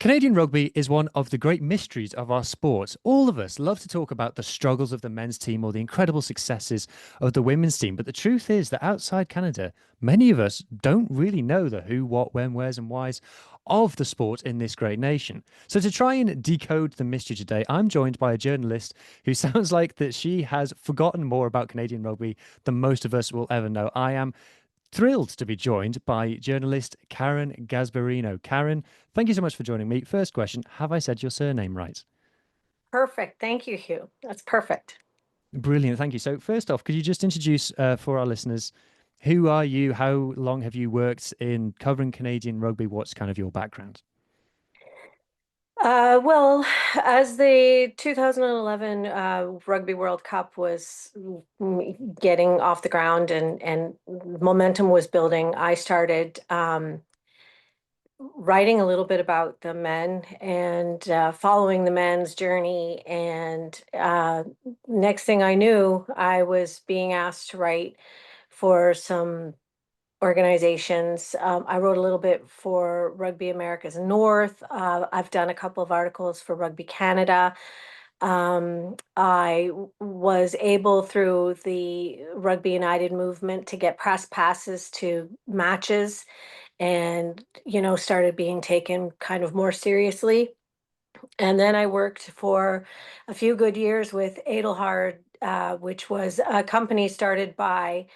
Canadian rugby is one of the great mysteries of our sport. All of us love to talk about the struggles of the men's team or the incredible successes of the women's team. But the truth is that outside Canada, many of us don't really know the who, what, when, where's, and why's of the sport in this great nation. So to try and decode the mystery today, I'm joined by a journalist who sounds like that she has forgotten more about Canadian rugby than most of us will ever know. I am thrilled to be joined by journalist Karen Gasbarino. Karen, thank you so much for joining me. First question, have I said your surname right? Perfect. Thank you, Hugh. That's perfect. Brilliant, thank you. So first off, could you just introduce for our listeners, who are you? How long have you worked in covering Canadian rugby? What's kind of your background? Well, as the 2011 Rugby World Cup was getting off the ground and momentum was building, I started writing a little bit about the men and following the men's journey. And next thing I knew, I was being asked to write for some organizations. I wrote a little bit for Rugby Americas North. I've done a couple of articles for Rugby Canada. I was able through the Rugby United movement to get press passes to matches and, started being taken kind of more seriously. And then I worked for a few good years with Adelhard, which was a company started by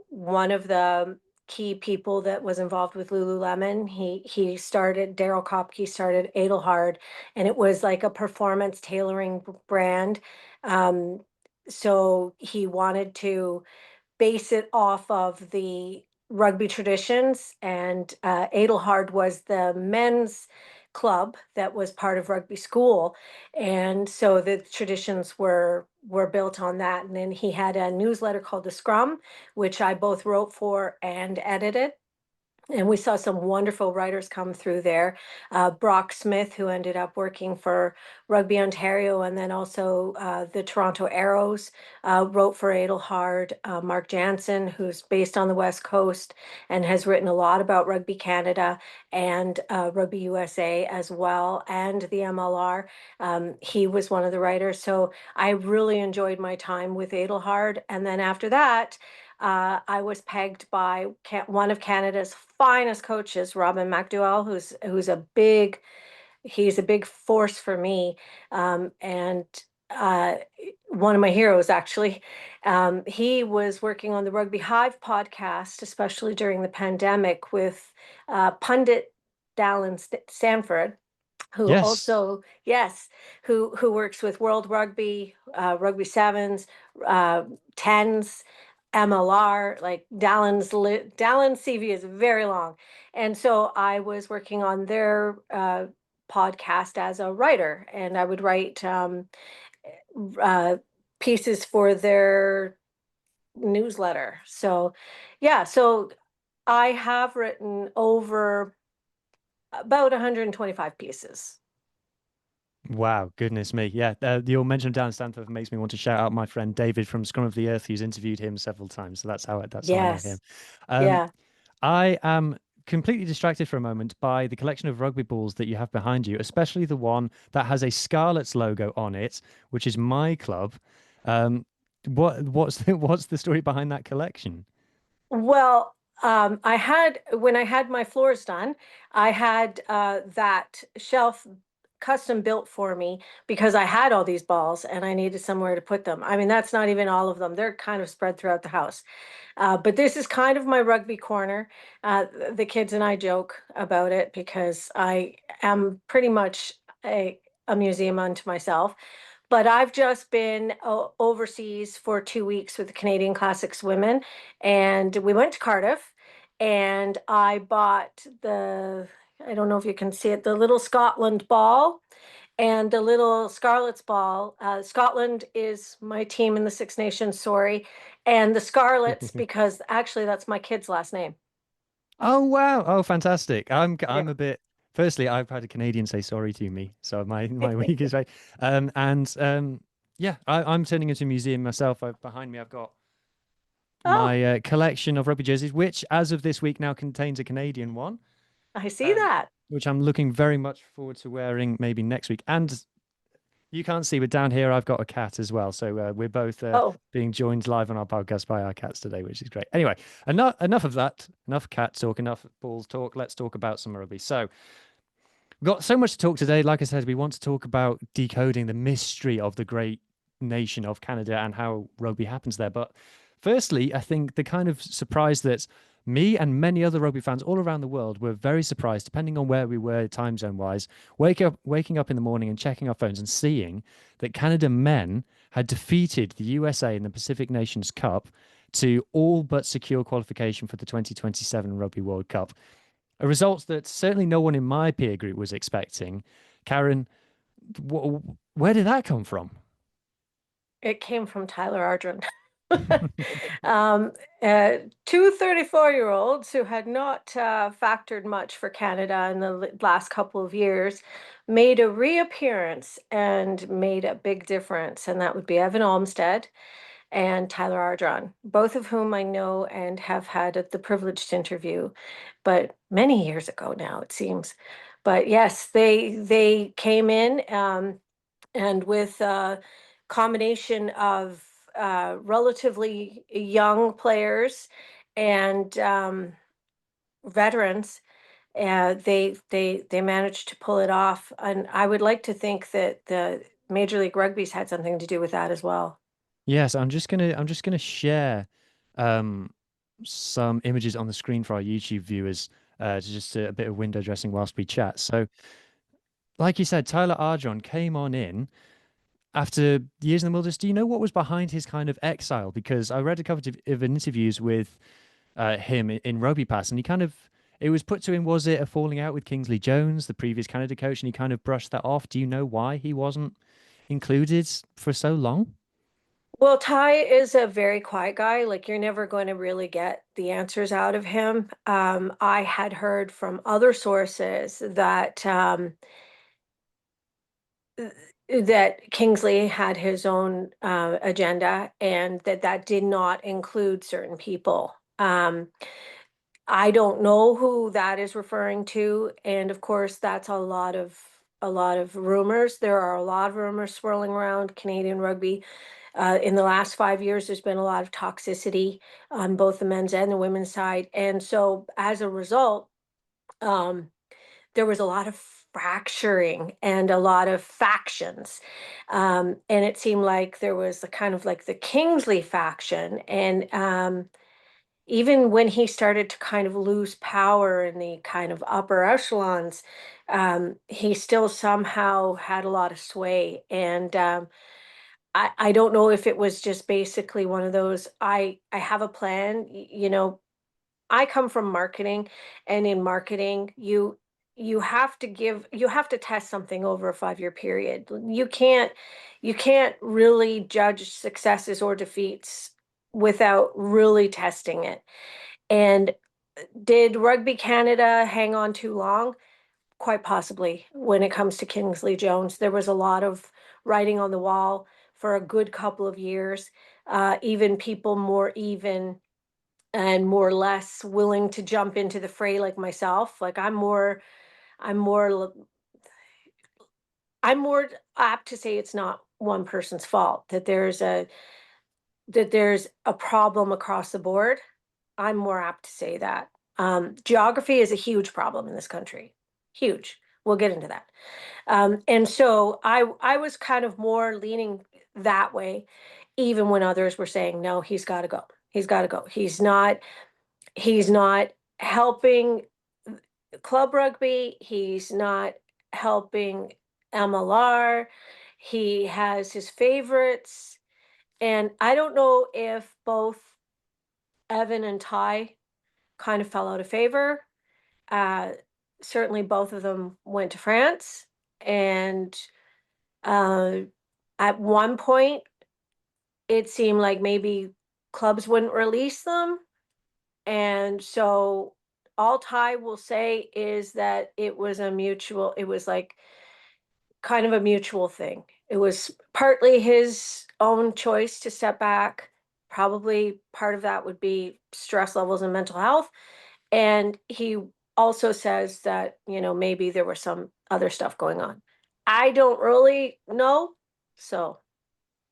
one of the key people that was involved with Lululemon. He started Daryl Kopke started Adelhard, and it was like a performance tailoring brand. Um, so he wanted to base it off of the rugby traditions. And Adelhard was the men's club that was part of rugby school, and so the traditions were built on that. And then he had a newsletter called the Scrum, which I both wrote for and edited. And we saw some wonderful writers come through there. Brock Smith, who ended up working for Rugby Ontario and then also the Toronto Arrows, wrote for Adelhard. Mark Jansen, who's based on the West Coast and has written a lot about Rugby Canada and Rugby USA as well, and the MLR. He was one of the writers. So I really enjoyed my time with Adelhard. And then after that, I was pegged by one of Canada's finest coaches, Robin McDowell, he's a big force for me, and uh, one of my heroes actually. He was working on the Rugby Hive podcast, especially during the pandemic, with pundit Dallin Stanford, who Yes. also, yes, who works with World Rugby, Rugby Sevens, tens, MLR. Like Dallin's CV is very long, and so I was working on their podcast as a writer, and I would write uh, pieces for their newsletter. So, yeah, so I have written over about 125 pieces. Wow, goodness me. Yeah, your mention of Dan Stanford makes me want to shout out my friend David from Scrum of the Earth, who's interviewed him several times. So that's how I know him. Yes. Um, Yeah. I am completely distracted for a moment by the collection of rugby balls that you have behind you, especially the one that has a Scarlets logo on it, which is my club. Um, what's the story behind that collection? Well, I had when I had my floors done, I had that shelf custom built for me because I had all these balls and I needed somewhere to put them. I mean, that's not even all of them. They're kind of spread throughout the house. But this is kind of my rugby corner. The kids and I joke about it because I am pretty much a museum unto myself. But I've just been overseas for 2 weeks with the Canadian Classics women, and we went to Cardiff, and I bought I don't know if you can see it, the little Scotland ball and the little Scarlets ball. Scotland is my team in the Six Nations, sorry, and the Scarlets because actually that's my kid's last name. Oh wow! Oh, fantastic! I'm Yeah. a bit. Firstly, I've had a Canadian say sorry to me, so my week is right. And yeah, I'm turning into a museum myself. Behind me, I've got Oh, my collection of rugby jerseys, which, as of this week, now contains a Canadian one. I see Um, that. which I'm looking very much forward to wearing maybe next week. And you can't see, but down here I've got a cat as well. So we're both Oh, being joined live on our podcast by our cats today, which is great. Anyway, enough of that. Enough cat talk. Enough balls talk. Let's talk about some rugby. So we've got so much to talk today. Like I said, we want to talk about decoding the mystery of the great nation of Canada and how rugby happens there. But firstly, I think the kind of surprise that me and many other rugby fans all around the world were very surprised, depending on where we were time zone wise, waking up in the morning and checking our phones and seeing that Canada men had defeated the USA in the Pacific Nations Cup to all but secure qualification for the 2027 Rugby World Cup. A result that certainly no one in my peer group was expecting. Karen, where did that come from? it came from Tyler Ardron. um, Two 34-year-olds who had not factored much for Canada in the last couple of years made a reappearance and made a big difference. And that would be Evan Olmsted and Tyler Ardron, both of whom I know and have had the privilege to interview, but many years ago now, it seems. But yes, they came in, and with a combination of relatively young players and veterans, they managed to pull it off. And I would like to think that the Major League Rugby's had something to do with that as well. Yes, I'm just gonna share um, some images on the screen for our YouTube viewers, to just a bit of window dressing whilst we chat. So, like you said, Tyler Ardron came on in after years in the wilderness. Do you know what was behind his kind of exile? Because I read a couple of interviews with him in Rugby Pass, and he kind of it was put to him, was it a falling out with Kingsley Jones, the previous Canada coach, and he kind of brushed that off. Do you know why he wasn't included for so long? Well, Ty is a very quiet guy. Like you're never going to really get the answers out of him. I had heard from other sources that that Kingsley had his own agenda and that did not include certain people. I don't know who that is referring to, and of course, that's a lot of rumors. There are a lot of rumors swirling around Canadian rugby. In the last 5 years, there's been a lot of toxicity on both the men's and the women's side, and so as a result, um, there was a lot of fracturing and a lot of factions. And it seemed like there was a kind of like the Kingsley faction. And even when he started to kind of lose power in the kind of upper echelons, he still somehow had a lot of sway. And I don't know if it was just basically one of those, I have a plan, I come from marketing, and in marketing, you have to test something over a 5-year period. You can't really judge successes or defeats without really testing it. And did Rugby Canada hang on too long? Quite possibly. When it comes to Kingsley Jones, there was a lot of writing on the wall for a good couple of years. Even people more even and more or less willing to jump into the fray like myself. Like I'm more I'm more apt to say it's not one person's fault, that there's a problem across the board. I'm more apt to say that. Geography is a huge problem in this country. Huge. We'll get into that. And so I was kind of more leaning that way, even when others were saying, no, he's got to go. He's got to go. He's not helping club rugby. He's not helping MLR. He has his favorites. And I don't know if both Evan and Ty kind of fell out of favor. Uh, Certainly, both of them went to France. And uh, at one point, it seemed like maybe clubs wouldn't release them. And so all Ty will say is that it was like kind of a mutual thing. It was partly his own choice to step back. Probably part of that would be stress levels and mental health. And he also says that, you know, maybe there was some other stuff going on. I don't really know. So,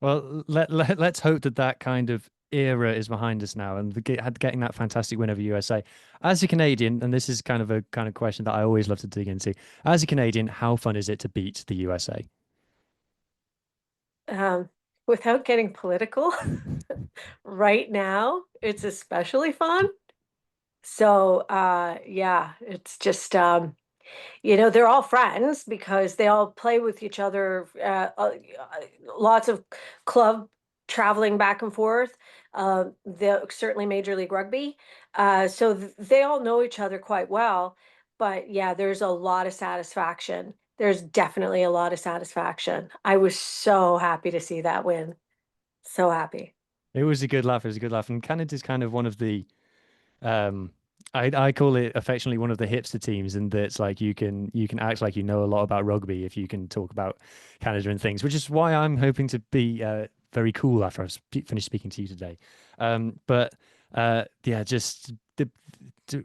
Well, let's hope that that kind of era is behind us now, and getting that fantastic win over USA. As a Canadian, and this is kind of a kind of question that I always love to dig into. As a Canadian, how fun is it to beat the USA? um, without getting political, right now, it's especially fun. So, yeah, it's just, you know, they're all friends because they all play with each other. Lots of club traveling back and forth. Certainly Major League Rugby. So they all know each other quite well. But yeah, there's a lot of satisfaction. There's definitely a lot of satisfaction. I was so happy to see that win. So happy. It was a good laugh. It was a good laugh, and Canada's kind of one of the Um, I call it affectionately one of the hipster teams, and that's like you can act like you know a lot about rugby if you can talk about Canada and things, which is why I'm hoping to be very cool after I've finished speaking to you today. But yeah, just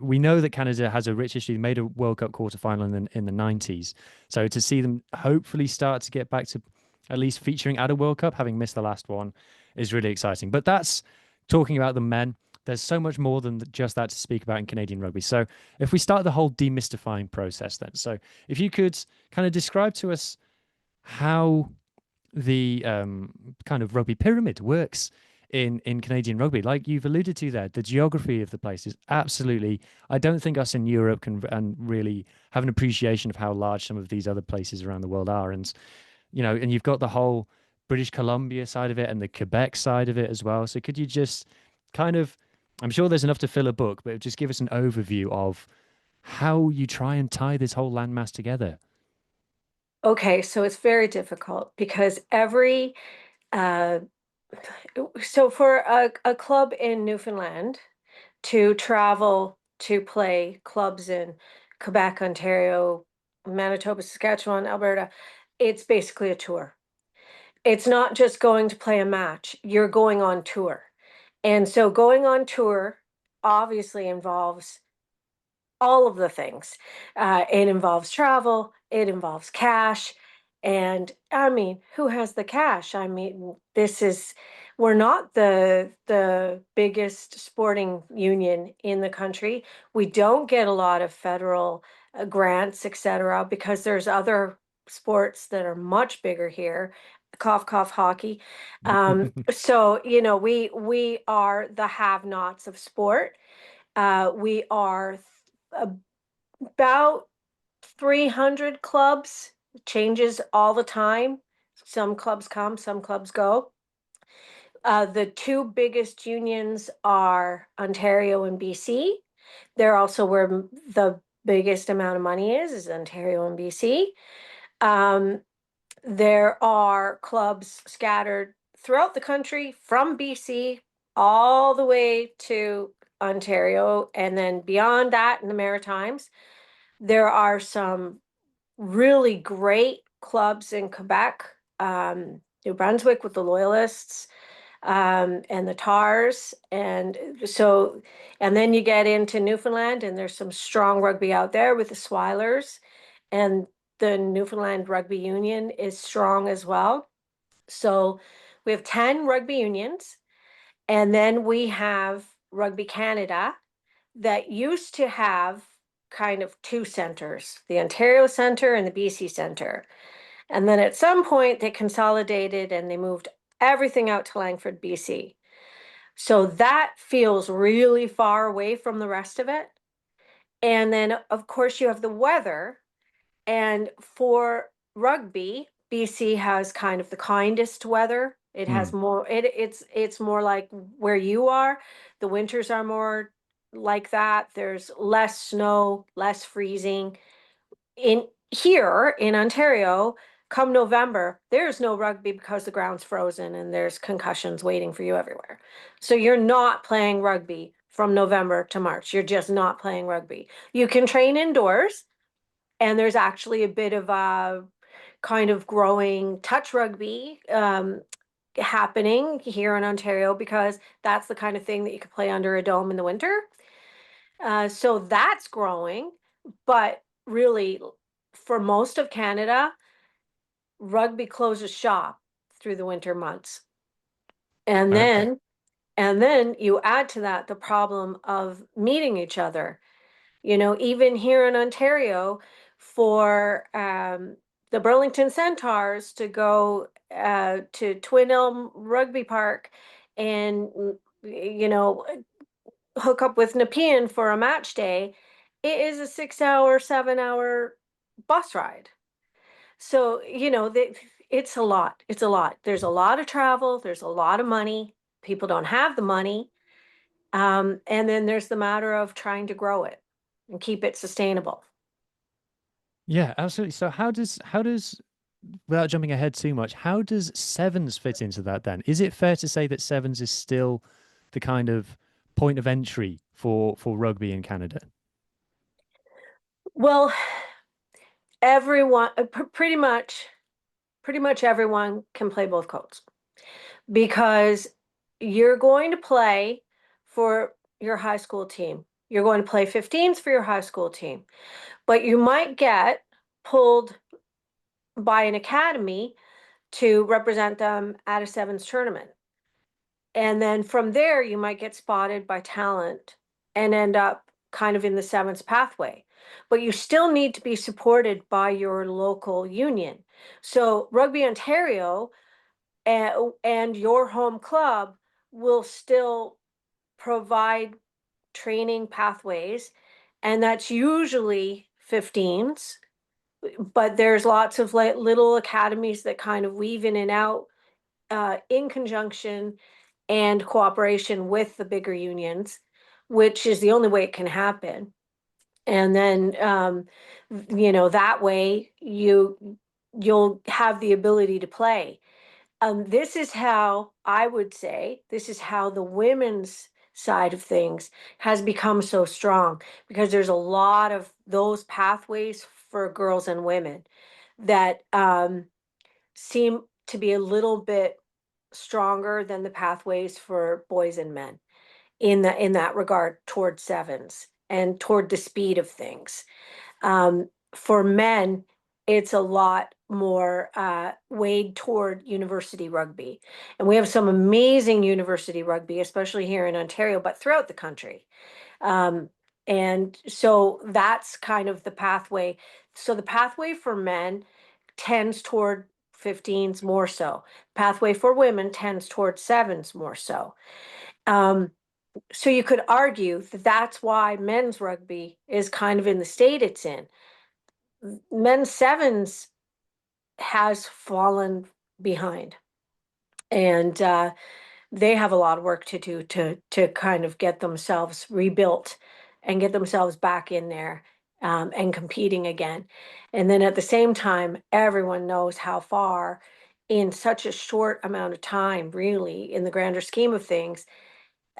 we know that Canada has a rich history. They made a World Cup quarterfinal in the 90s, so to see them hopefully start to get back to at least featuring at a World Cup, having missed the last one, is really exciting. But that's talking about the men. There's so much more than just that to speak about in Canadian rugby. So if we start the whole demystifying process, then, so if you could kind of describe to us how the kind of rugby pyramid works in Canadian rugby, like you've alluded to there, the geography of the place is absolutely. I don't think us in Europe can and really have an appreciation of how large some of these other places around the world are, and and you've got the whole British Columbia side of it and the Quebec side of it as well. So could you just kind of, I'm sure there's enough to fill a book, but just give us an overview of how you try and tie this whole landmass together. Okay, so it's very difficult because uh, so for a club in Newfoundland to travel to play clubs in Quebec, Ontario, Manitoba, Saskatchewan, Alberta, it's basically a tour. It's not just going to play a match, you're going on tour. And so going on tour obviously involves all of the things. It involves travel, it involves cash. And I mean, who has the cash? I mean, we're not the biggest sporting union in the country. We don't get a lot of federal grants, etc., because there's other sports that are much bigger here. Cough, cough, hockey. So, you know, we are the have-nots of sport. We are about 300 clubs, changes all the time. Some clubs come, some clubs go. The two biggest unions are Ontario and BC. They're also where the biggest amount of money is Ontario and BC. Um, there are clubs scattered throughout the country from BC all the way to Ontario, and then beyond that in the Maritimes. There are some really great clubs in Quebec, New Brunswick with the Loyalists, and the Tars. And then you get into Newfoundland, and there's some strong rugby out there with the Swilers. And the Newfoundland Rugby Union is strong as well. So we have 10 rugby unions, and then we have Rugby Canada that used to have kind of two centers, the Ontario Center and the BC Center. And then at some point they consolidated and they moved everything out to Langford, BC. So that feels really far away from the rest of it. And then, of course, you have the weather. And for rugby, BC has kind of the kindest weather. It has Hmm. more, it's more like where you are. The winters are more like that. There's less snow, less freezing. In here in Ontario, come November, there's no rugby because the ground's frozen and there's concussions waiting for you everywhere. So you're not playing rugby from November to March. You're just not playing rugby. You can train indoors, and there's actually a bit of a kind of growing touch rugby happening here in Ontario because that's the kind of thing that you could play under a dome in the winter. So that's growing. But really, for most of Canada, rugby closes shop through the winter months. And Okay. then and then you add to that the problem of meeting each other. Even here in Ontario, for the Burlington Centaurs to go to Twin Elm Rugby Park and hook up with Nepean for a match day, it is a 6 hour, 7 hour bus ride. So, it's a lot. It's a lot. There's a lot of travel, there's a lot of money. People don't have the money. And then there's the matter of trying to grow it and keep it sustainable. Yeah, absolutely. So how does without jumping ahead too much, how does sevens fit into that then? Is it fair to say that sevens is still the kind of point of entry for rugby in Canada? Well, everyone, pretty much everyone can play both codes because you're going to play for your high school team. You're going to play 15s for your high school team, but you might get pulled by an academy to represent them at a sevens tournament. And then from there, you might get spotted by talent and end up kind of in the sevens pathway. But you still need to be supported by your local union. So Rugby Ontario and your home club will still provide training pathways, and that's usually 15s, but there's lots of little academies that kind of weave in and out in conjunction and cooperation with the bigger unions, which is the only way it can happen. And then, that way you'll have the ability to play. This is how I would say this is how the women's side of things has become so strong, because there's a lot of those pathways for girls and women that seem to be a little bit stronger than the pathways for boys and men in that regard toward sevens and toward the speed of things. For men, it's a lot more weighed toward university rugby. And we have some amazing university rugby, especially here in Ontario, but throughout the country. Um, and so that's kind of the pathway. So the pathway for men tends toward 15s more so. Pathway for women tends toward sevens more so. Um, so you could argue that that's why men's rugby is kind of in the state it's in. Men's sevens has fallen behind, and they have a lot of work to do to kind of get themselves rebuilt and get themselves back in there, and competing again. And then at the same time, everyone knows how far in such a short amount of time, really, in the grander scheme of things.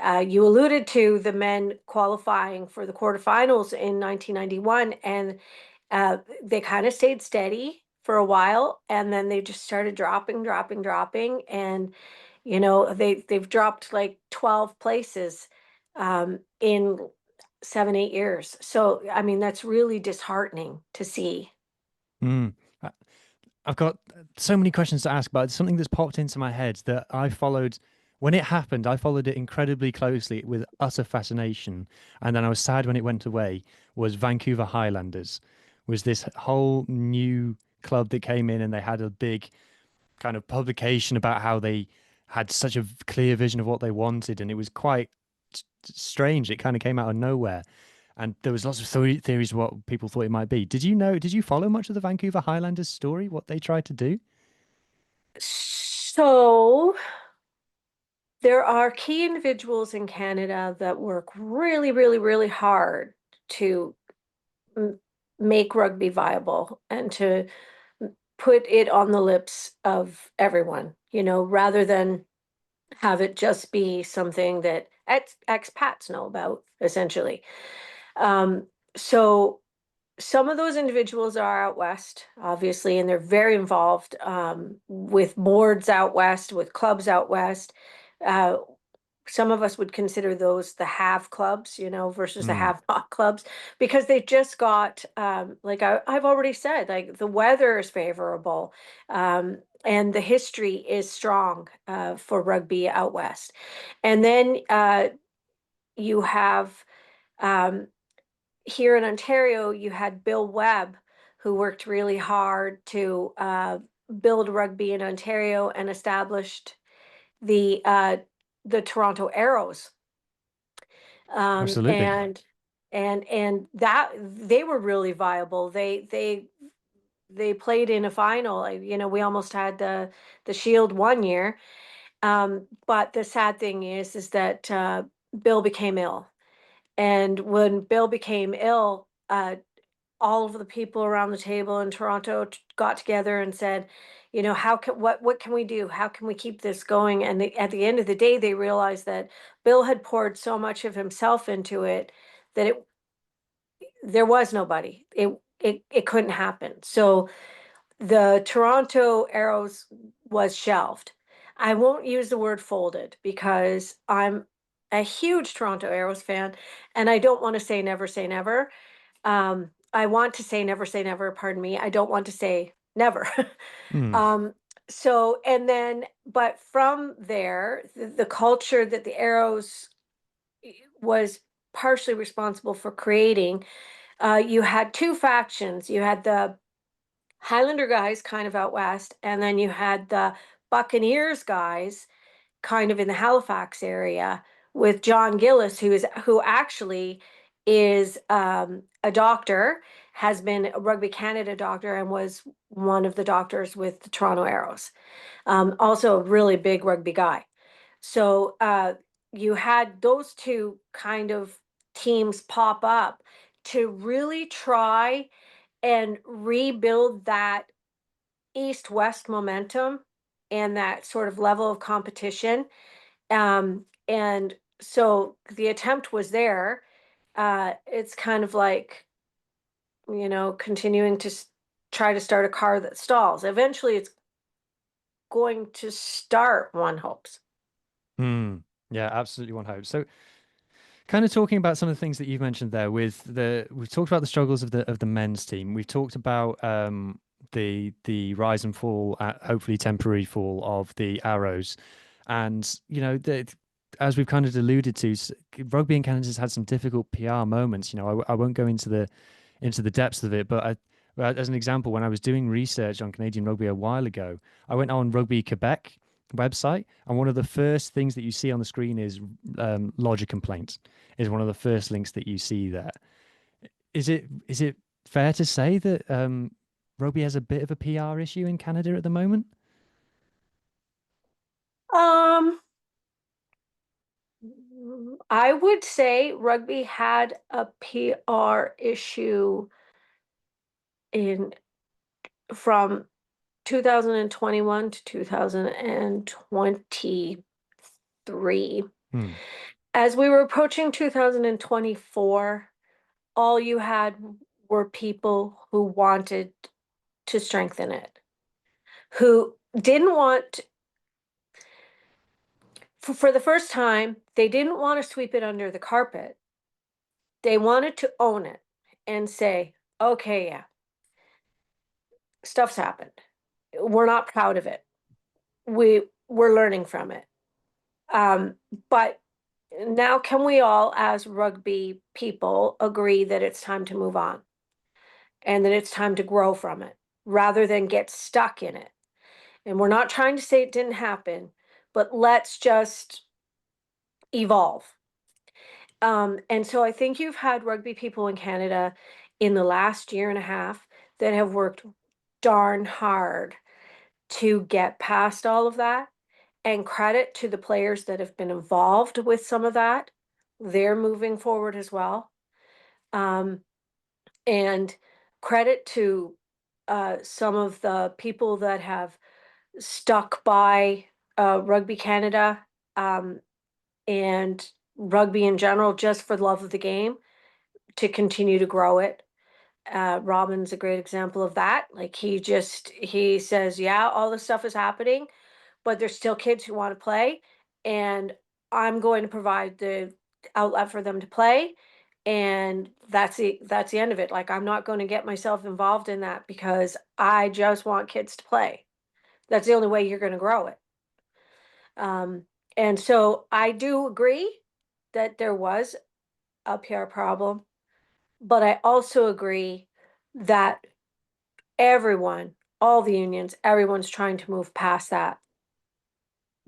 You alluded to the men qualifying for the quarterfinals in 1991, and they kind of stayed steady for a while, and then they just started dropping, dropping, dropping, and they've dropped like 12 places in 7, 8 years. So I mean, that's really disheartening to see. Mm. I- I've got so many questions to ask, but it's something that's popped into my head that I followed when it happened. I followed it incredibly closely with utter fascination, and then I was sad when it went away. Was Vancouver Highlanders, was this whole new club that came in, and they had a big kind of publication about how they had such a clear vision of what they wanted, and it was quite strange. It kind of came out of nowhere, and there was lots of theories of what people thought it might be. Did you know? Did you follow much of the Vancouver Highlanders story? What they tried to do? So there are key individuals in Canada that work really, really, really hard to m- make rugby viable and to put it on the lips of everyone, rather than have it just be something that expats know about, essentially. Um, so some of those individuals are out west, obviously, and they're very involved with boards out west, with clubs out west. Uh, some of us would consider those the have clubs, versus the Mm, have not clubs, because they just got, like I've already said, like the weather is favorable, and the history is strong for rugby out west. And then you have, um, here in Ontario, you had Bill Webb, who worked really hard to build rugby in Ontario and established the uh, the Toronto Arrows, um, absolutely. and and that they were really viable. They played in a final. We almost had the Shield one year, but the sad thing is that Bill became ill, and when Bill became ill, all of the people around the table in Toronto got together and said, how can what can we do? How can we keep this going? And at the end of the day, they realized that Bill had poured so much of himself into it that there was nobody. It couldn't happen. So the Toronto Arrows was shelved. I won't use the word folded because I'm a huge Toronto Arrows fan, and I don't want to say never. I want to say never, pardon me. I don't want to say never. Mm, um, so, and then, but from there, the culture that the Arrows was partially responsible for creating, you had two factions. You had the Highlander guys kind of out west, and then you had the Buccaneers guys kind of in the Halifax area with John Gillis, who actually is a doctor, has been a Rugby Canada doctor, and was one of the doctors with the Toronto Arrows. Also a really big rugby guy. So you had those two kind of teams pop up to really try and rebuild that east-west momentum and that sort of level of competition. And so the attempt was there. It's kind of like, continuing to try to start a car that stalls. Eventually, it's going to start, one hopes. mm. Yeah, absolutely one hope. So kind of talking about some of the things that you've mentioned there we've talked about the struggles of the men's team. We've talked about the rise and fall, hopefully temporary fall of the Arrows. And as we've kind of alluded to, rugby in Canada's had some difficult PR moments. I won't go into the depths of it, but as an example, when I was doing research on Canadian rugby a while ago, I went on Rugby Quebec website, and one of the first things that you see on the screen is lodge a complaint. Is one of the first links that you see there. Is it fair to say that rugby has a bit of a PR issue in Canada at the moment? Um, I would say rugby had a PR issue in from 2021 to 2023. Hmm. As we were approaching 2024, all you had were people who wanted to strengthen it, who didn't want, for the first time, they didn't want to sweep it under the carpet. They wanted to own it and say, okay, yeah, stuff's happened. We're not proud of it. We're learning from it. Um, but now, can we all, as rugby people, agree that it's time to move on and that it's time to grow from it rather than get stuck in it? And we're not trying to say it didn't happen, but let's just evolve. And so I think you've had rugby people in Canada in the last year and a half that have worked darn hard to get past all of that. And credit to the players that have been involved with some of that. They're moving forward as well. Um, and credit to some of the people that have stuck by Rugby Canada, um, and rugby in general, just for the love of the game, to continue to grow it. Robin's a great example of that. Like, he says, yeah, all this stuff is happening, but there's still kids who want to play, and I'm going to provide the outlet for them to play, and that's the end of it. Like, I'm not going to get myself involved in that because I just want kids to play. That's the only way you're going to grow it. Um, and so I do agree that there was a PR problem, but I also agree that everyone, all the unions, everyone's trying to move past that.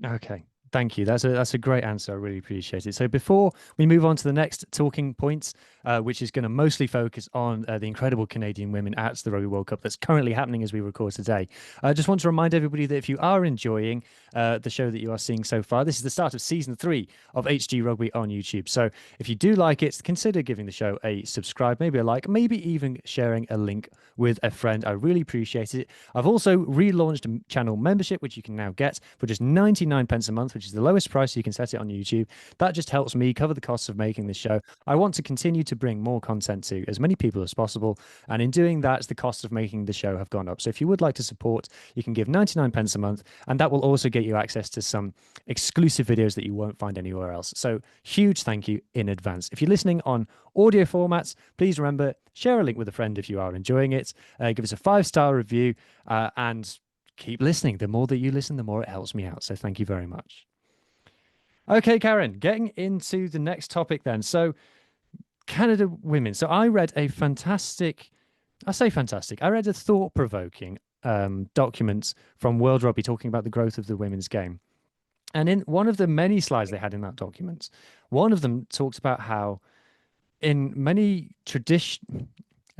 Okay. Thank you. That's a great answer. I really appreciate it. So before we move on to the next talking points, which is going to mostly focus on the incredible Canadian women at the Rugby World Cup that's currently happening as we record today, I just want to remind everybody that if you are enjoying the show that you are seeing so far, this is the start of season 3 of HG Rugby on YouTube. So if you do like it, consider giving the show a subscribe, maybe a like, maybe even sharing a link with a friend. I really appreciate it. I've also relaunched a channel membership, which you can now get for just 99 pence a month, which is the lowest price you can set it on YouTube. That just helps me cover the costs of making this show. I want to continue to bring more content to as many people as possible. And in doing that, the costs of making the show have gone up. So if you would like to support, you can give 99 pence a month. And that will also get you access to some exclusive videos that you won't find anywhere else. So huge thank you in advance. If you're listening on audio formats, please remember, share a link with a friend if you are enjoying it. Give us a 5-star review and keep listening. The more that you listen, the more it helps me out. So thank you very much. Okay, Karen, getting into the next topic then. So, Canada women. So, I say fantastic, I read a thought provoking document from World Rugby talking about the growth of the women's game. And in one of the many slides they had in that document, one of them talked about how in many tradition,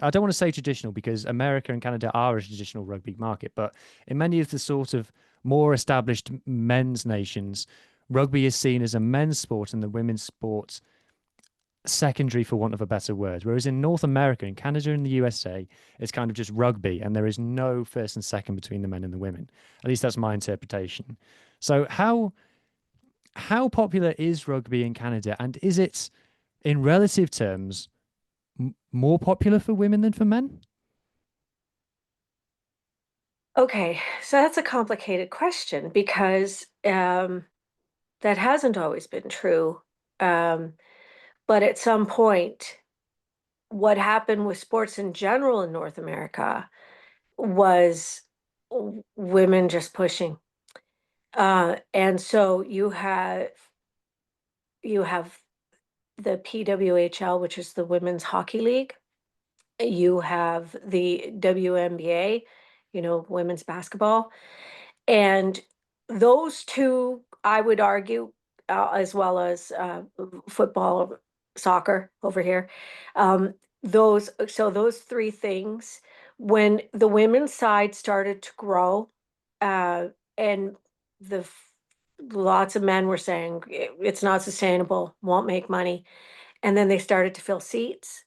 I don't want to say traditional because America and Canada are a traditional rugby market, but in many of the sort of more established men's nations, rugby is seen as a men's sport and the women's sport secondary, for want of a better word. Whereas in North America, in Canada and the USA, it's kind of just rugby and there is no first and second between the men and the women. At least that's my interpretation. So how popular is rugby in Canada, and is it in relative terms more popular for women than for men? Okay, so that's a complicated question because that hasn't always been true. Um, but at some point, what happened with sports in general in North America was women just pushing. And so you have the PWHL, which is the Women's Hockey League. You have the WNBA, women's basketball. And those two, I would argue, as well as football, soccer over here, um, those three things, when the women's side started to grow, and the lots of men were saying it's not sustainable, won't make money, and then they started to fill seats,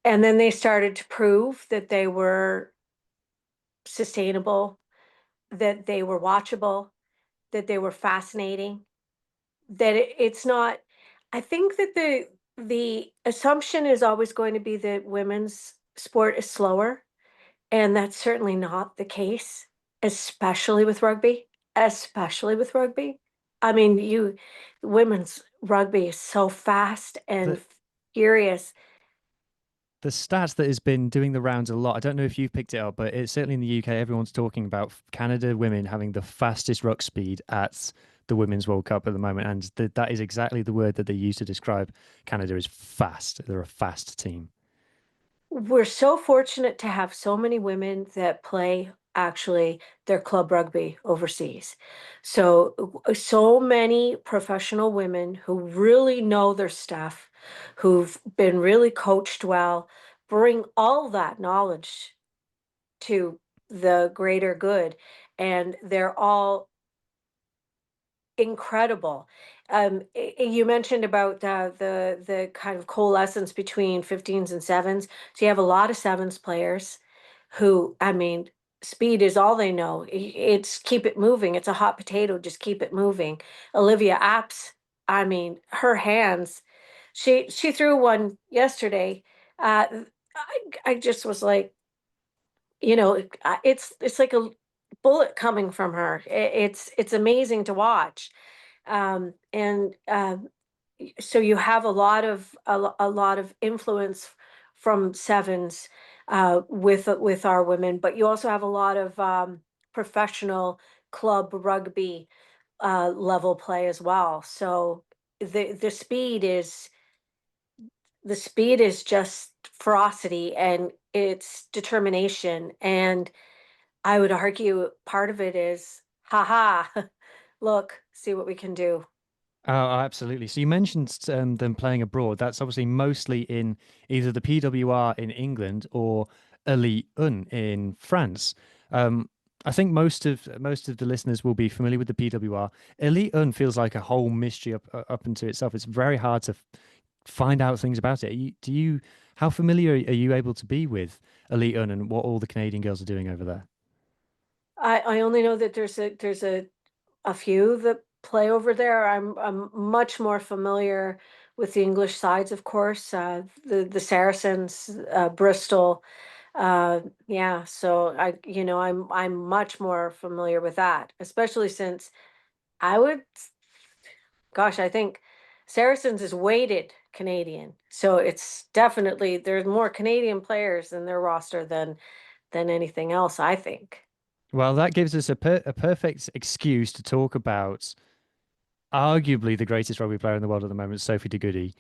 and then they started to prove that they were sustainable, that they were watchable, that they were fascinating, that it's not. I think that the assumption is always going to be that women's sport is slower, and that's certainly not the case, especially with rugby, especially with rugby. I mean, women's rugby is so fast and The furious. the stat that has been doing the rounds a lot, I don't know if you've picked it up, but it's certainly in the UK, everyone's talking about Canada women having the fastest ruck speed at the Women's World Cup at the moment. And that is exactly the word that they use to describe Canada is fast. They're a fast team. We're so fortunate to have so many women that play actually their club rugby overseas. So many professional women who really know their stuff, who've been really coached well, bring all that knowledge to the greater good. And they're all incredible. You mentioned about the kind of coalescence between 15s and sevens. So you have a lot of sevens players who, I mean, speed is all they know. It's keep it moving. It's a hot potato. Just keep it moving. Olivia Apps, I mean, her hands. She threw one yesterday. I just was like, it's like a bullet coming from her. It's amazing to watch. And so you have a lot of influence from sevens with our women, but you also have a lot of professional club rugby level play as well. So the speed is the speed is just ferocity and it's determination. And I would argue part of it is, haha, look, see what we can do. Oh, absolutely. So you mentioned them playing abroad. That's obviously mostly in either the PWR in England or Elite Un in France. Um, I think most of the listeners will be familiar with the PWR. Elite Un feels like a whole mystery up into itself. It's very hard to find out things about it. How familiar are you able to be with Elite Un and what all the Canadian girls are doing over there? I only know that a few that play over there. I'm much more familiar with the English sides, of course. The Saracens, Bristol. Yeah, so I'm much more familiar with that, especially since I would, gosh, I think Saracens is weighted Canadian. So it's definitely there's more Canadian players in their roster than anything else, I think. Well, that gives us a perfect excuse to talk about arguably the greatest rugby player in the world at the moment, Sophie de Goede.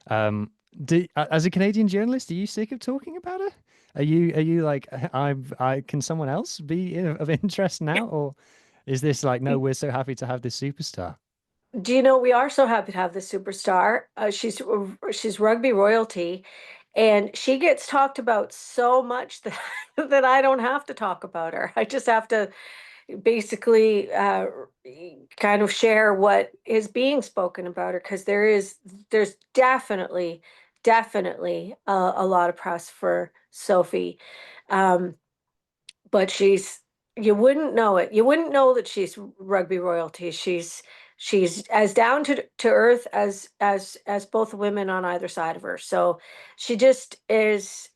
As a Canadian journalist, are you sick of talking about her? Are you like I can someone else be of interest now, or is this like no, we're so happy to have this superstar? Do you know we are so happy to have this superstar? She's rugby royalty, and she gets talked about so much that that I don't have to talk about her. I just have to basically kind of share what is being spoken about her because there's definitely a lot of press for Sophie. Um, but you wouldn't know it. You wouldn't know that she's rugby royalty. She's as down to earth as both women on either side of her. So she just is.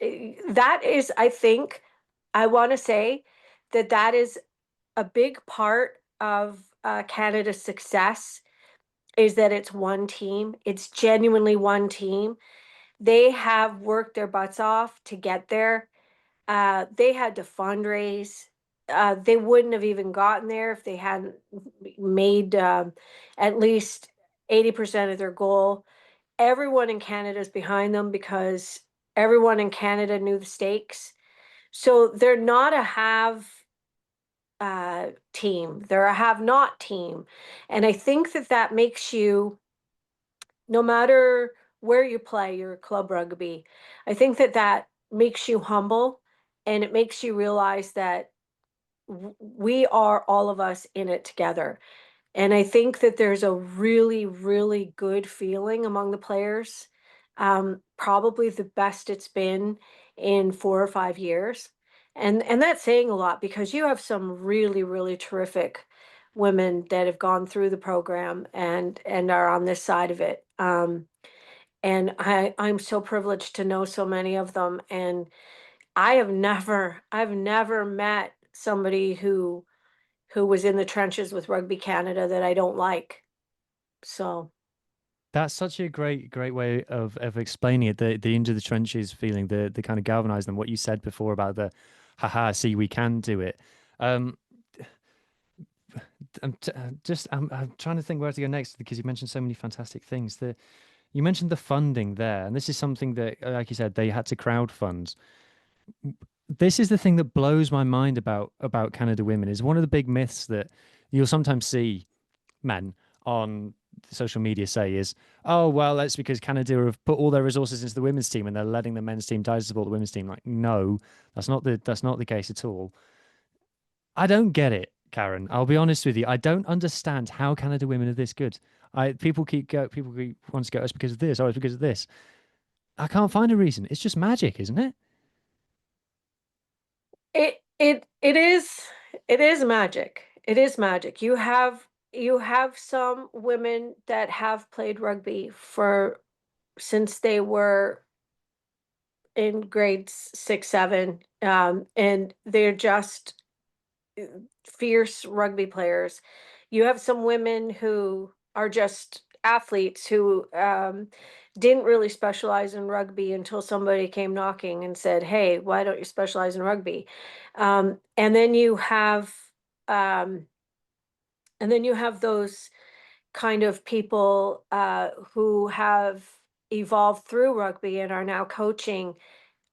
That is, I think, I want to say that is a big part of Canada's success is that it's one team. It's genuinely one team. They have worked their butts off to get there. They had to fundraise. They wouldn't have even gotten there if they hadn't made at least 80% of their goal. Everyone in Canada is behind them because everyone in Canada knew the stakes. So they're not a have team, they're a have not team. And I think that makes you, no matter where you play your club rugby, I think that makes you humble and it makes you realize that we are all of us in it together. And I think that there's a really, really good feeling among the players. Probably the best it's been in 4 or 5 years. And that's saying a lot because you have some really, really terrific women that have gone through the program and are on this side of it. And I'm so privileged to know so many of them. And I've never met somebody who was in the trenches with Rugby Canada that I don't like. So That's such a great way of explaining it. The into the trenches feeling, the kind of galvanize them. What you said before about the, haha, see, we can do it. Um, I'm trying to think where to go next because you mentioned so many fantastic things. You mentioned the funding there, and this is something that, like you said, they had to crowdfund. This is the thing that blows my mind about Canada women. Is one of the big myths that you'll sometimes see men on social media say is, oh, well, that's because Canada have put all their resources into the women's team and they're letting the men's team die to support the women's team. Like, no, that's not the case at all. I don't get it, Karen. I'll be honest with you. I don't understand how Canada women are this good. People keep want to go, it's because of this, or it's because of this. I can't find a reason. It's just magic, isn't it? it it is magic. It is magic. You have some women that have played rugby for since they were in grades 6, 7, and they're just fierce rugby players. You have some women who are just athletes who didn't really specialize in rugby until somebody came knocking and said, "Hey, why don't you specialize in rugby?" And then you have um, those kind of people who have evolved through rugby and are now coaching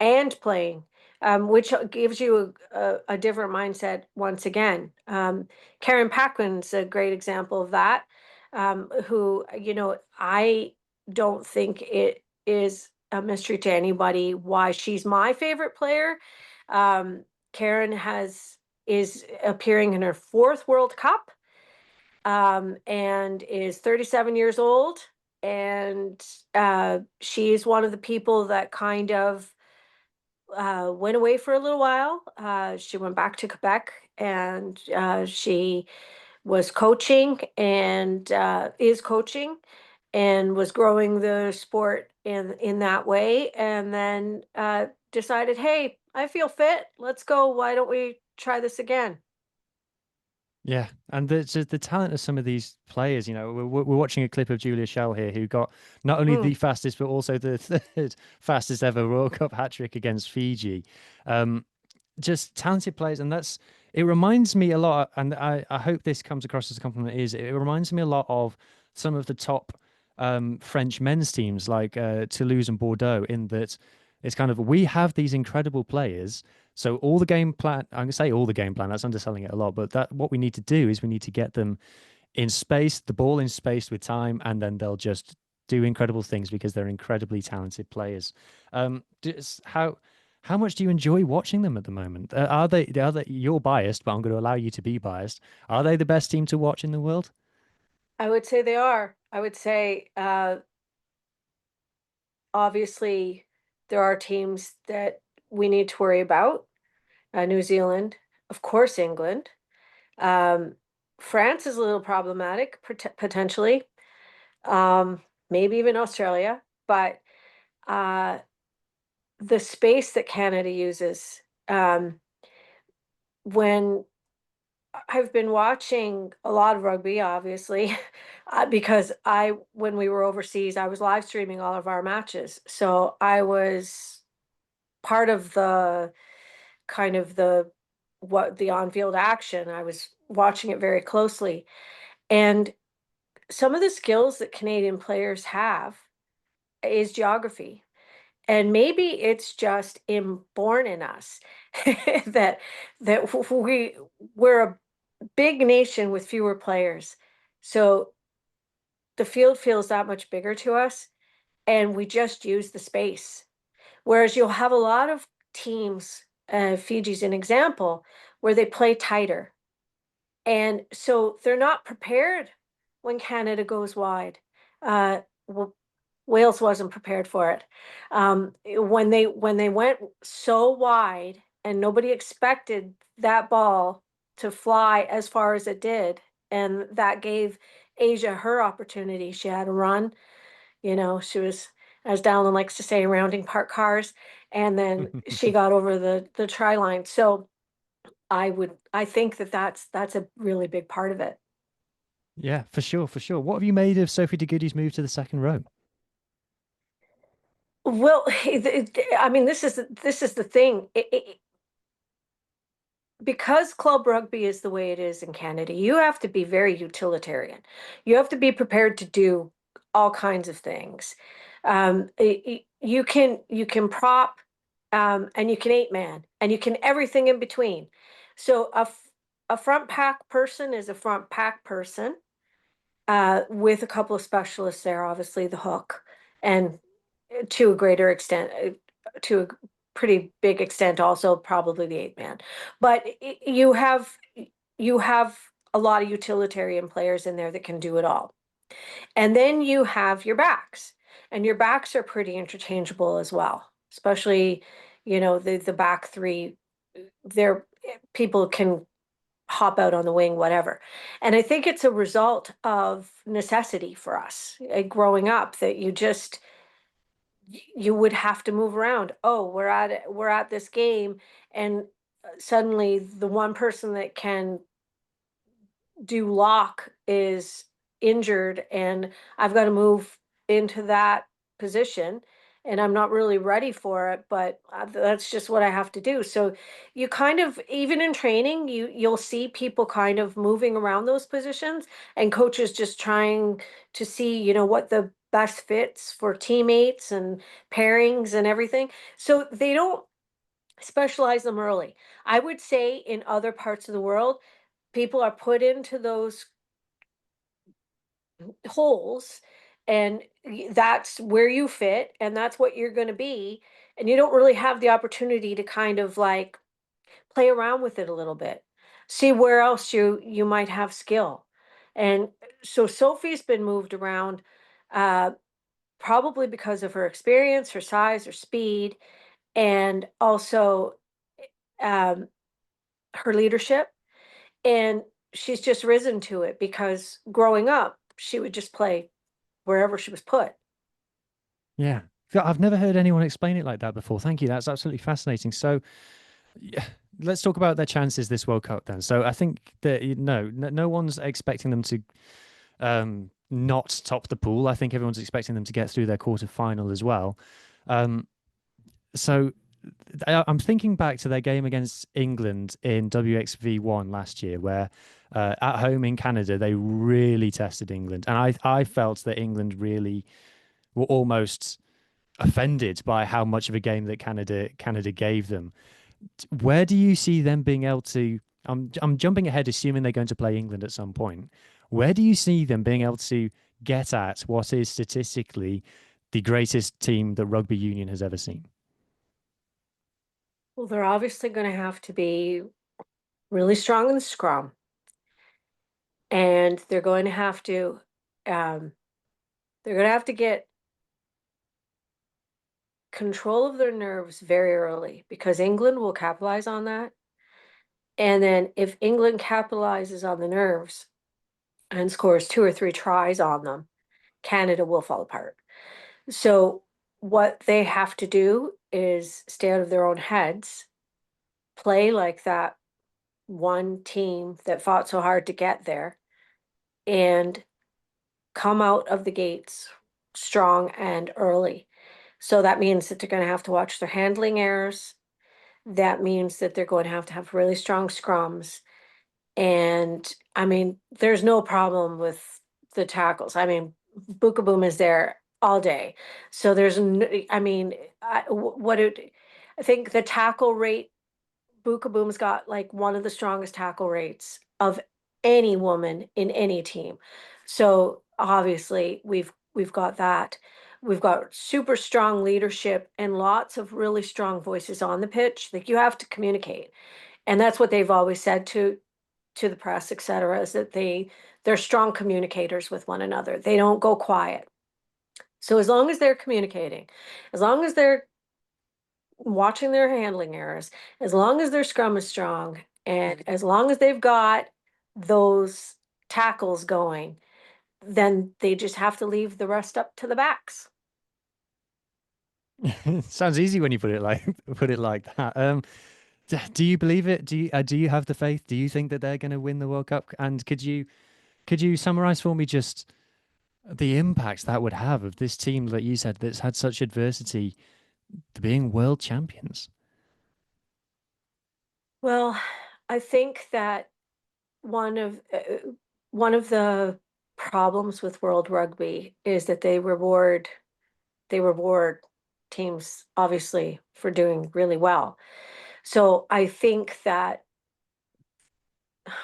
and playing, which gives you a different mindset once again. Karen Paquin's a great example of that, who, I don't think it is a mystery to anybody why she's my favorite player. Um, Karen is appearing in her fourth World Cup, and is 37 years old. And she's one of the people that kind of went away for a little while. She went back to Quebec, and she was coaching and is coaching and was growing the sport in that way. And then decided, hey, I feel fit. Let's go. Why don't we try this again? Yeah, and the talent of some of these players, we're watching a clip of Julia Shell here, who got not only Mm. the fastest but also the third fastest ever World Cup hat trick against Fiji. Um, just talented players, and it reminds me a lot, and I hope this comes across as a compliment. It reminds me a lot of some of the top French men's teams like Toulouse and Bordeaux, in that it's kind of, we have these incredible players. So all the game plan, I'm gonna say all the game plan, that's underselling it a lot, but that what we need to do is we need to get them in space, the ball in space with time, and then they'll just do incredible things because they're incredibly talented players. How much do you enjoy watching them at the moment? You're biased, but I'm going to allow you to be biased. Are they the best team to watch in the world? I would say they are. I would say, obviously, there are teams that we need to worry about. New Zealand, of course, England. Um, France is a little problematic, potentially. Um, Maybe even Australia. But uh, the space that Canada uses, when I've been watching a lot of rugby, obviously, because when we were overseas, I was live streaming all of our matches. So I was part of the kind of the on-field action. I was watching it very closely. And some of the skills that Canadian players have is geography. And maybe it's just inborn in us that we're a big nation with fewer players. So the field feels that much bigger to us, and we just use the space. Whereas you'll have a lot of teams, Fiji's an example, where they play tighter. And so they're not prepared when Canada goes wide. Uh, Wales wasn't prepared for it. When they went so wide and nobody expected that ball to fly as far as it did, and that gave Asia her opportunity. She had a run. She was, as Dallin likes to say, rounding parked cars, and then she got over the try line. So I think that's a really big part of it. Yeah, for sure, for sure. What have you made of Sophie de Goody's move to the second row? Well, I mean, this is the thing. Because club rugby is the way it is in Canada, you have to be very utilitarian. You have to be prepared to do all kinds of things. You can prop, and you can eight man, and you can everything in between. So a front pack person is a front pack person, with a couple of specialists there, obviously the hook, and to a greater extent, to a pretty big extent, also probably the eight man. But you have a lot of utilitarian players in there that can do it all. And then you have your backs, and your backs are pretty interchangeable as well, especially, the back three. They're People can hop out on the wing, whatever. And I think it's a result of necessity for us, growing up, that you would have to move around. Oh, we're at this game, and suddenly the one person that can do lock is injured and I've got to move into that position and I'm not really ready for it, but that's just what I have to do. So you kind of, even in training, you'll see people kind of moving around those positions and coaches just trying to see, what the best fits for teammates and pairings and everything. So they don't specialize them early. I would say in other parts of the world, people are put into those holes and that's where you fit and that's what you're going to be, and you don't really have the opportunity to kind of like play around with it a little bit, see where else you might have skill. And so Sophie's been moved around, uh probably because of her experience, her size, her speed, and also um her leadership. And she's just risen to it because growing up she would just play wherever she was put. Yeah. I've never heard anyone explain it like that before. Thank you. That's absolutely fascinating. So, yeah, let's talk about their chances this World Cup then. So, I think that no one's expecting them to not top the pool. I think everyone's expecting them to get through their quarter final as well. Um, so, I'm thinking back to their game against England in WXV1 last year, where at home in Canada they really tested England, and I felt that England really were almost offended by how much of a game that Canada gave them. Where do you see them being able to? I'm jumping ahead, assuming they're going to play England at some point. Where do you see them being able to get at what is statistically greatest team that rugby union has ever seen? Well, they're obviously going to have to be really strong in the scrum, and um, they're going to have to get control of their nerves very early because England will capitalize on that. And then if England capitalizes on the nerves and scores two or three tries on them, Canada will fall apart. So what they have to do is stay out of their own heads, play like that one team that fought so hard to get there, and come out of the gates strong and early. So that means that they're going to have to watch their handling errors. That means that they're going to have really strong scrums. And I mean, there's no problem with the tackles. I mean, Boom is there all day. So I mean, I think the tackle rate, Boom's got like one of the strongest tackle rates of any woman in any team. So obviously we've got that. We've got super strong leadership and lots of really strong voices on the pitch. Like you have to communicate. And that's what they've always said to the press, et cetera, is that they're strong communicators with one another. They don't go quiet. So as long as they're communicating, as long as they're watching their handling errors, as long as their scrum is strong, and as long as they've got those tackles going, then they just have to leave the rest up to the backs. Sounds easy when you put it like that. Do you believe it? Do you have the faith? Do you think that they're going to win the World Cup? And could you summarize for me just the impact that would have of this team that you said that's had such adversity to being world champions? Well, I think that one of one of the problems with World Rugby is that they reward teams obviously for doing really well. So I think that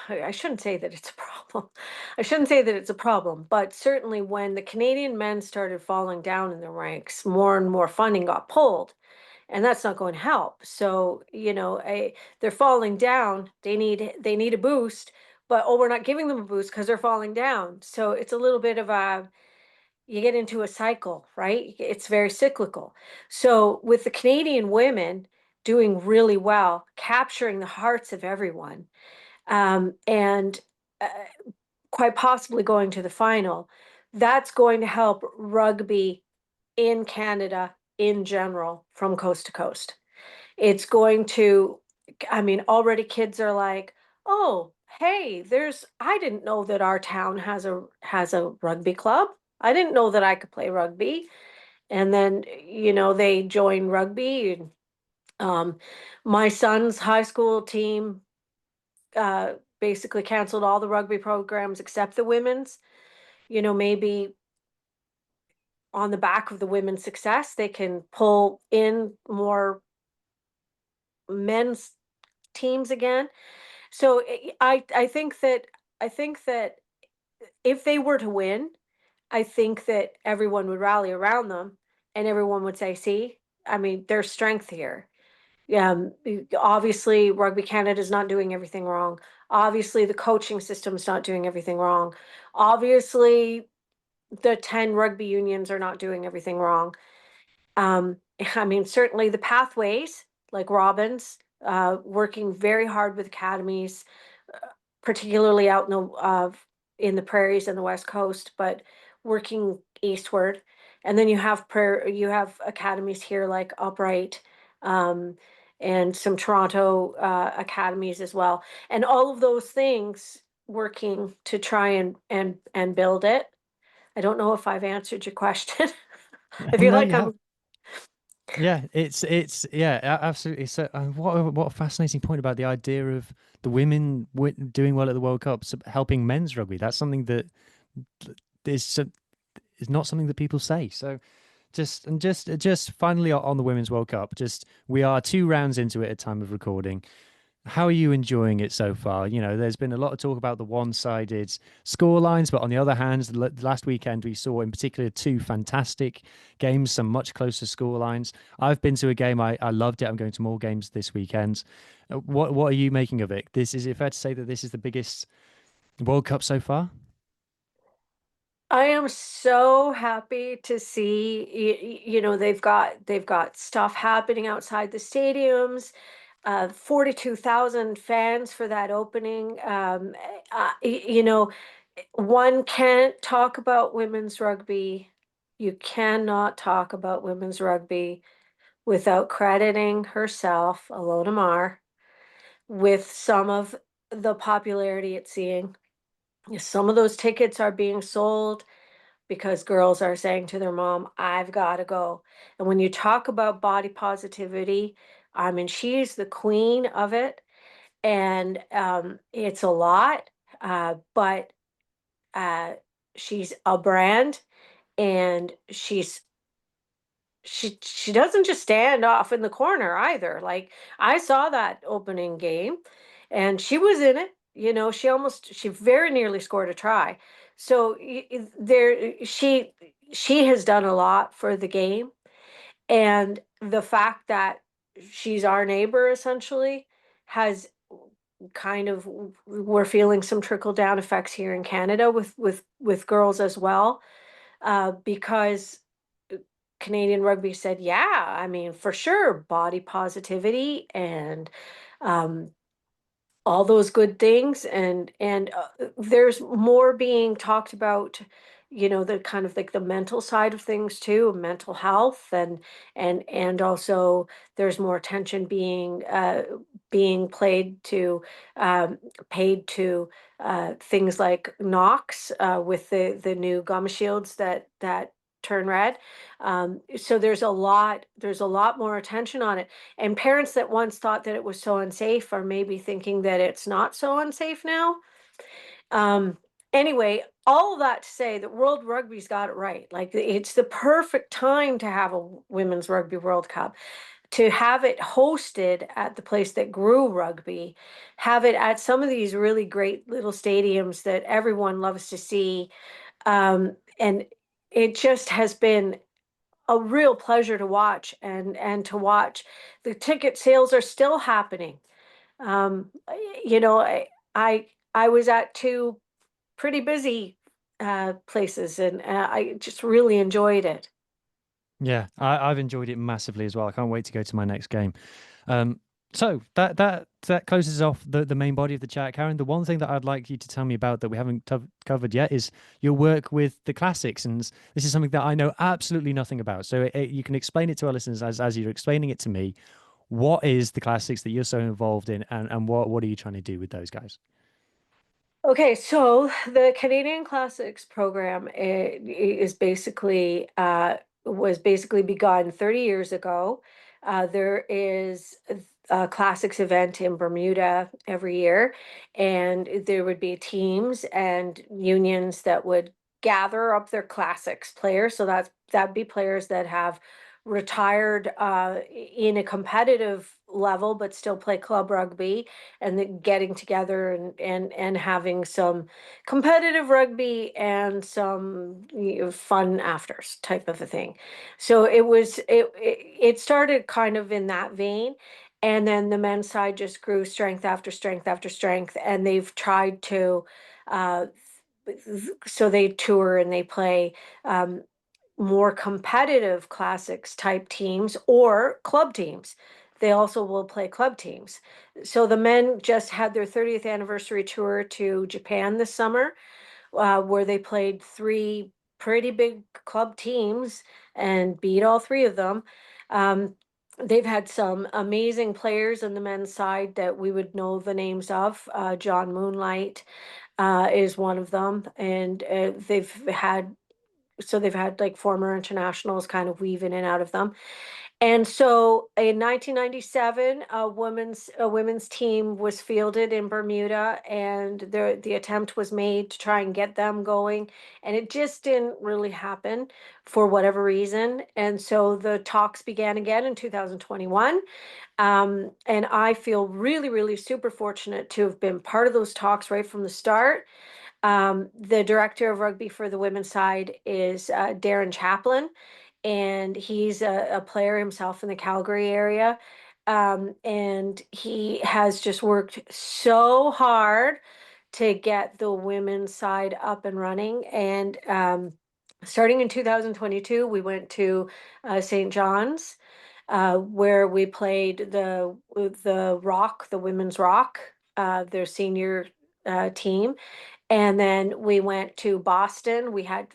I shouldn't say that it's a problem. I shouldn't say that it's a problem, but certainly when the Canadian men started falling down in the ranks, more and more funding got pulled, and that's not going to help. So, they're falling down. They need a boost, but oh, we're not giving them a boost because they're falling down. So it's a little bit of a you get into a cycle, right? It's very cyclical. So with the Canadian women doing really well, capturing the hearts of everyone, and uh, quite possibly going to the final, that's going to help rugby in Canada in general from coast to coast. It's going to, I mean, already kids are like, oh, hey, I didn't know that our town has a rugby club. I didn't know that I could play rugby. And then, they join rugby. Um, my son's high school team basically canceled all the rugby programs except the women's. Maybe on the back of the women's success, they can pull in more men's teams again. So I think that if they were to win, I think that everyone would rally around them and everyone would say, see, I mean, there's strength here. Um, Obviously, Rugby Canada is not doing everything wrong. Obviously, the coaching system is not doing everything wrong. Obviously, the 10 rugby unions are not doing everything wrong. Um, I mean, certainly the pathways, like Robin's, working very hard with academies, particularly out in the prairies and the west coast, but working eastward. And then you have academies here like Upright, um, and some Toronto academies as well, and all of those things working to try and build it. I don't know if I've answered your question. I feel No, like you have. I'm. Yeah, it's yeah, absolutely. So, what a fascinating point about the idea of the women doing well at the World Cup, helping men's rugby. That's something that is is not something that people say. So, just finally on the Women's World Cup, just we are 2 rounds into it at time of recording. How are you enjoying it so far? There's been a lot of talk about the one-sided score lines, but on the other hand, last weekend we saw in particular 2 fantastic games, some much closer score lines. I've been to a game, I loved it. I'm going to more games this weekend. What are you making of it? Is it fair to say that this is the biggest World Cup so far? I am so happy to see, they've got stuff happening outside the stadiums. 42,000 fans for that opening. One can't talk about women's rugby. You cannot talk about women's rugby without crediting herself, Ilona Maher, with some of the popularity it's seeing. Some of those tickets are being sold because girls are saying to their mom, I've got to go. And when you talk about body positivity, I mean, she's the queen of it. And it's a lot, but uh, she's a brand, and she doesn't just stand off in the corner either. Like, I saw that opening game and she was in it. She very nearly scored a try. So she has done a lot for the game, and the fact that she's our neighbor essentially has kind of, we're feeling some trickle down effects here in Canada with girls as well, because Canadian Rugby said, yeah, I mean, for sure, body positivity and um, all those good things, and there's more being talked about, the kind of like the mental side of things too, mental health, and also there's more attention being um, paid to things like Knox, with the new gum shields that turn red. So there's a lot more attention on it, and parents that once thought that it was so unsafe are maybe thinking that it's not so unsafe now. Um, anyway, all of that to say that World Rugby's got it right. Like, it's the perfect time to have a Women's Rugby World Cup, to have it hosted at the place that grew rugby, have it at some of these really great little stadiums that everyone loves to see. And it just has been a real pleasure to watch, and to watch the ticket sales are still happening. Um, you know, I was at 2 pretty busy places, and I just really enjoyed it. Yeah, I've enjoyed it massively as well. I can't wait to go to my next game. Um, so that closes off the main body of the chat, Karen. The one thing that I'd like you to tell me about that we haven't covered yet is your work with the classics, and this is something that I know absolutely nothing about. So you can explain it to our listeners as you're explaining it to me. What is the classics that you're so involved in, and what are you trying to do with those guys? Okay, so the Canadian Classics program is basically was basically begun 30 years ago. There is a classics event in Bermuda every year, and there would be teams and unions that would gather up their classics players. So that'd be players that have retired in a competitive level, but still play club rugby, and then getting together and having some competitive rugby and some, fun afters type of a thing. So it started kind of in that vein, and then the men's side just grew strength after strength after strength, and they've tried to uh so they tour and they play um more competitive classics type teams or club teams. They also will play club teams. So the men just had their 30th anniversary tour to Japan this summer, where they played three pretty big club teams and beat all three of them. Um, they've had some amazing players on the men's side that we would know the names of. John Moonlight is one of them, and they've had like former internationals kind of weave in and out of them. And so in 1997, a women's team was fielded in Bermuda, and the attempt was made to try and get them going, and it just didn't really happen for whatever reason. And so the talks began again in 2021. And I feel really, really super fortunate to have been part of those talks right from the start. The director of rugby for the women's side is Darren Chaplin, and he's a player himself in the Calgary area. And he has just worked so hard to get the women's side up and running. And starting in 2022, we went to St. John's, where we played the Rock, the women's Rock, their senior team. And then we went to Boston. We had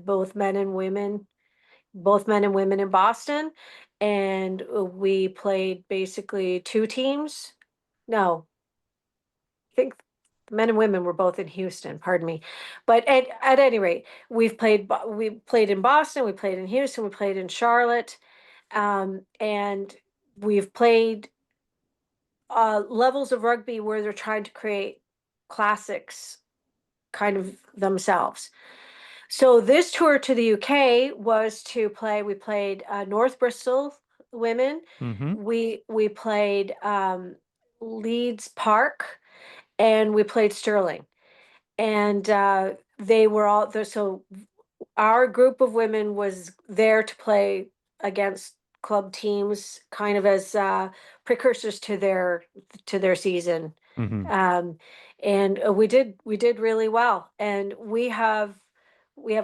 both men and women in Boston, and we played basically two teams. No, I think the men and women were both in Houston, pardon me. But at any rate, we played in Boston, we played in Houston, we played in Charlotte, and we've played levels of rugby where they're trying to create classics kind of themselves. So this tour to the UK was to play. We played North Bristol women. Hmm. We played Leeds Park, and we played Stirling. And they were all there. So our group of women was there to play against club teams, kind of as precursors to their season. Hmm. um, and we did really well. And we have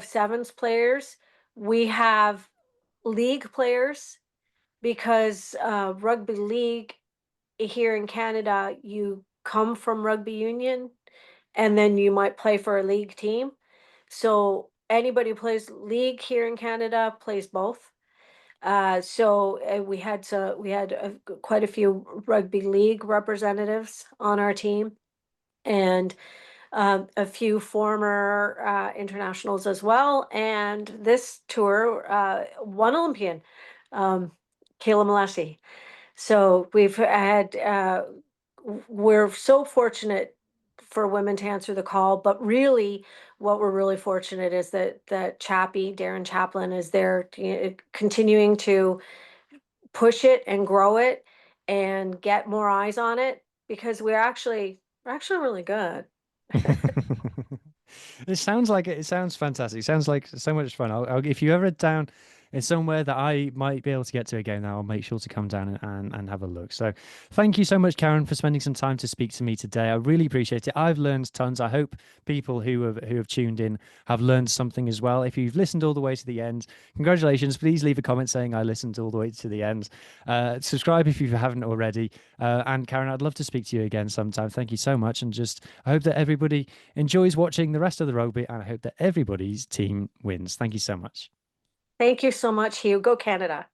sevens players, we have league players, because rugby league here in Canada, you come from rugby union, and then you might play for a league team. So anybody who plays league here in Canada plays both. So we had quite a few rugby league representatives on our team, and a few former internationals as well. And this tour, one Olympian, um, Kayla Malesi. So we're so fortunate for women to answer the call, but really what we're really fortunate is that Darren Chaplin is there, continuing to push it and grow it and get more eyes on it, because we're actually really good. It sounds like it. It sounds fantastic. It sounds like so much fun. If you ever down in somewhere that I might be able to get to again, now I'll make sure to come down and have a look. So, thank you so much, Karen, for spending some time to speak to me today. I really appreciate it. I've learned tons. I hope people who have tuned in have learned something as well. If you've listened all the way to the end, congratulations. Please leave a comment saying I listened all the way to the end. Subscribe if you haven't already. And Karen, I'd love to speak to you again sometime. Thank you so much, and just I hope that everybody enjoys watching the rest of the rugby, and I hope that everybody's team wins. Thank you so much. Thank you so much, Hugh. Go Canada.